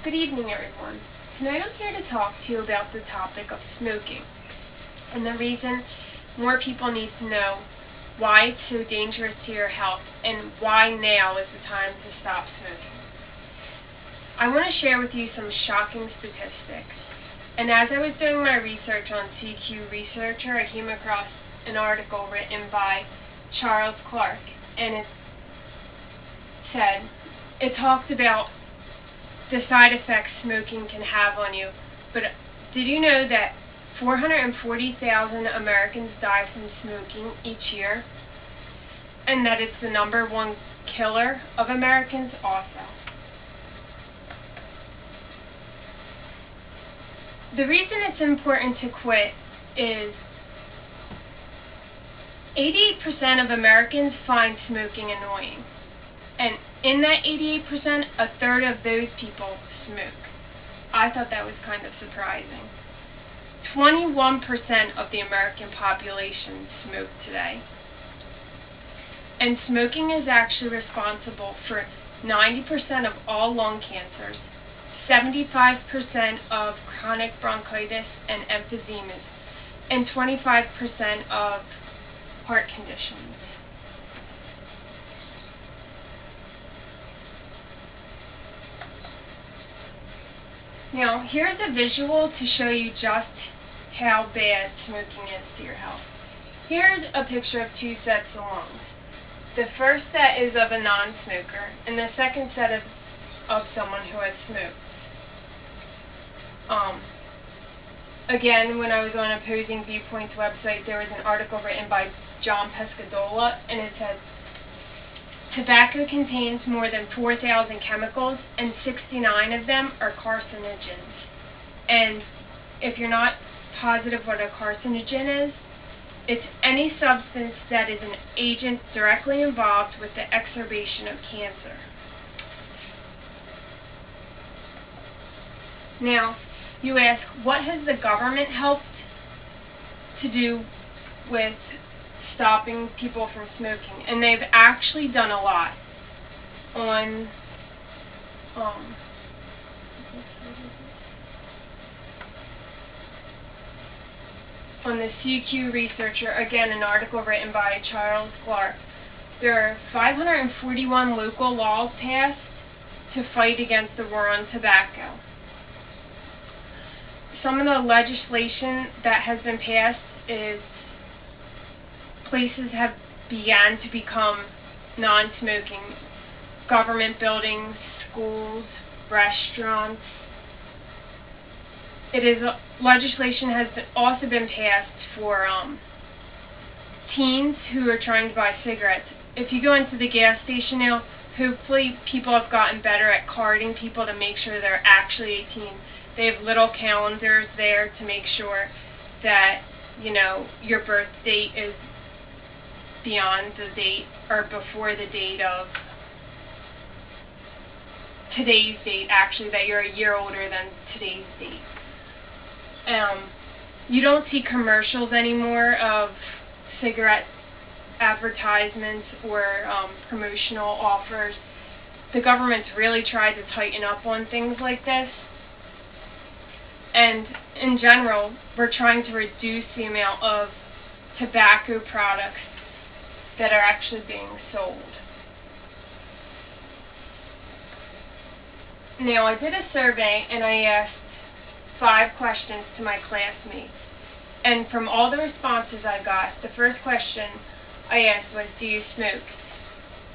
Good evening, everyone. Tonight I'm here to talk to you about the topic of smoking and the reason more people need to know why it's so dangerous to your health and why now is the time to stop smoking. I want to share with you some shocking statistics. And as I was doing my research on CQ Researcher, I came across an article written by Charles Clark, and it talked about the side effects smoking can have on you. But did you know that 440,000 Americans die from smoking each year? And that it's the #1 killer of Americans also. The reason it's important to quit is 88% of Americans find smoking annoying. And in that 88%, a third of those people smoke. I thought that was kind of surprising. 21% of the American population smoke today. And smoking is actually responsible for 90% of all lung cancers, 75% of chronic bronchitis and emphysemas, and 25% of heart conditions. Now, here's a visual to show you just how bad smoking is to your health. Here's a picture of two sets of lungs. The first set is of a non-smoker, and the second set is of someone who has smoked. Again, when I was on Opposing Viewpoint's website, there was an article written by John Pescadola, and it said, tobacco contains more than 4,000 chemicals, and 69 of them are carcinogens. And if you're not positive what a carcinogen is, it's any substance that is an agent directly involved with the exacerbation of cancer. Now, you ask, what has the government helped to do with stopping people from smoking? And they've actually done a lot on the CQ Researcher, again an article written by Charles Clark. There are 541 local laws passed to fight against the war on tobacco. Some of the legislation that has been passed is places have begun to become non-smoking. Government buildings, schools, restaurants. Legislation has also been passed for teens who are trying to buy cigarettes. If you go into the gas station now, hopefully people have gotten better at carding people to make sure they're actually 18. They have little calendars there to make sure that, your birth date is beyond the date or before the date of today's date, actually, that you're a year older than today's date. You don't see commercials anymore of cigarette advertisements or promotional offers. The government's really tried to tighten up on things like this. And in general, we're trying to reduce the amount of tobacco products that are actually being sold. Now, I did a survey and I asked 5 questions to my classmates. And from all the responses I got, the first question I asked was, do you smoke?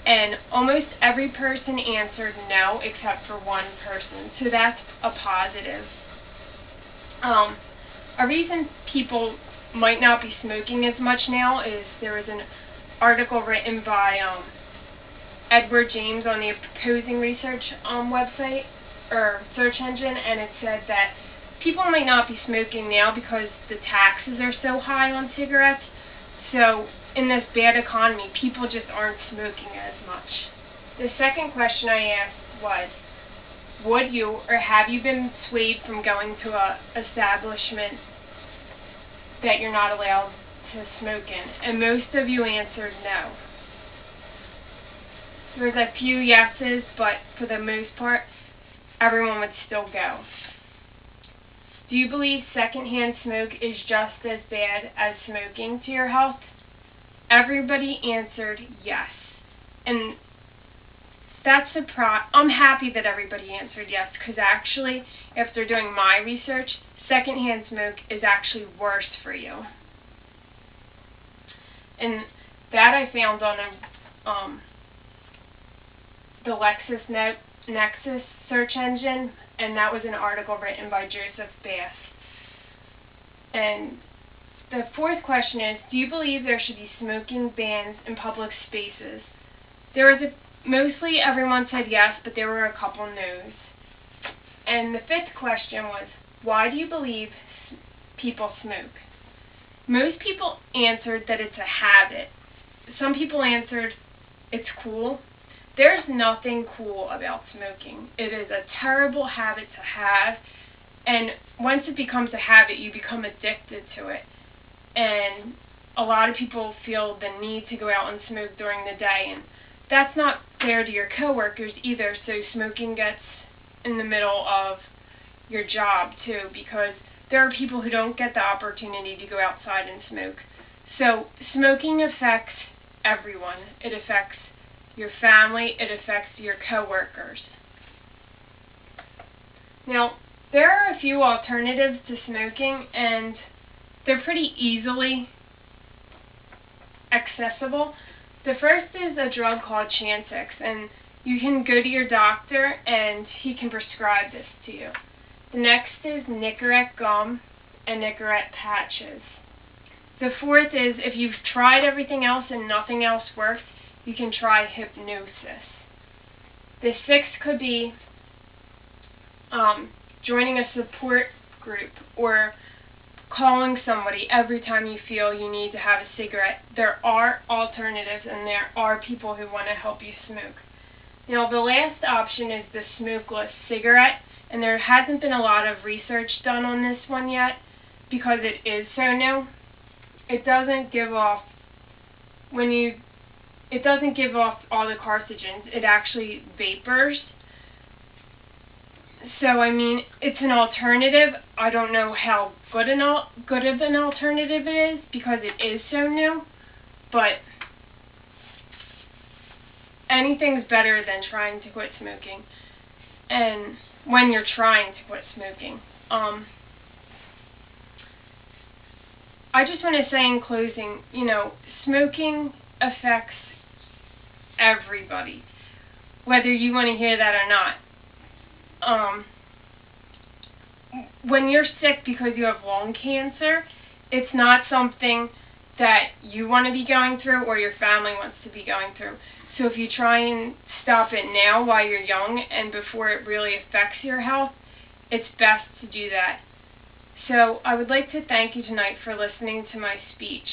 And almost every person answered no except for one person. So that's a positive. A reason people might not be smoking as much now is there was an article written by Edward James on the Opposing Research website or search engine, and it said that people might not be smoking now because the taxes are so high on cigarettes. So in this bad economy, people just aren't smoking as much. The second question I asked was, would you or have you been swayed from going to an establishment that you're not allowed to smoke in? And most of you answered no. There was a few yeses, but for the most part, everyone would still go. Do you believe secondhand smoke is just as bad as smoking to your health? Everybody answered yes. And I'm happy that everybody answered yes, because actually, after doing my research, secondhand smoke is actually worse for you. And that I found on the LexisNexis search engine, and that was an article written by Joseph Bass. And the fourth question is, do you believe there should be smoking bans in public spaces? Mostly everyone said yes, but there were a couple no's. And the fifth question was, why do you believe people smoke? Most people answered that it's a habit. Some people answered it's cool. There's nothing cool about smoking. It is a terrible habit to have, and once it becomes a habit, you become addicted to it. And a lot of people feel the need to go out and smoke during the day, and that's not fair to your coworkers either, so smoking gets in the middle of your job too, because there are people who don't get the opportunity to go outside and smoke. So smoking affects everyone. It affects your family, it affects your coworkers. Now, there are a few alternatives to smoking, and they're pretty easily accessible. The first is a drug called Chantix, and you can go to your doctor and he can prescribe this to you. The next is Nicorette gum and Nicorette patches. The fourth is, if you've tried everything else and nothing else works, you can try hypnosis. The sixth could be joining a support group or calling somebody every time you feel you need to have a cigarette. There are alternatives, and there are people who want to help you smoke. Now, the last option is the smokeless cigarette, and there hasn't been a lot of research done on this one yet because it is so new. It doesn't give off all the carcinogens. It actually vapors. So, I mean, it's an alternative. I don't know how good of an alternative it is because it is so new, but anything's better than trying to quit smoking. And when you're trying to quit smoking. I just want to say in closing, smoking affects everybody, whether you want to hear that or not. When you're sick because you have lung cancer, it's not something that you want to be going through or your family wants to be going through. So if you try and stop it now while you're young and before it really affects your health, it's best to do that. So I would like to thank you tonight for listening to my speech.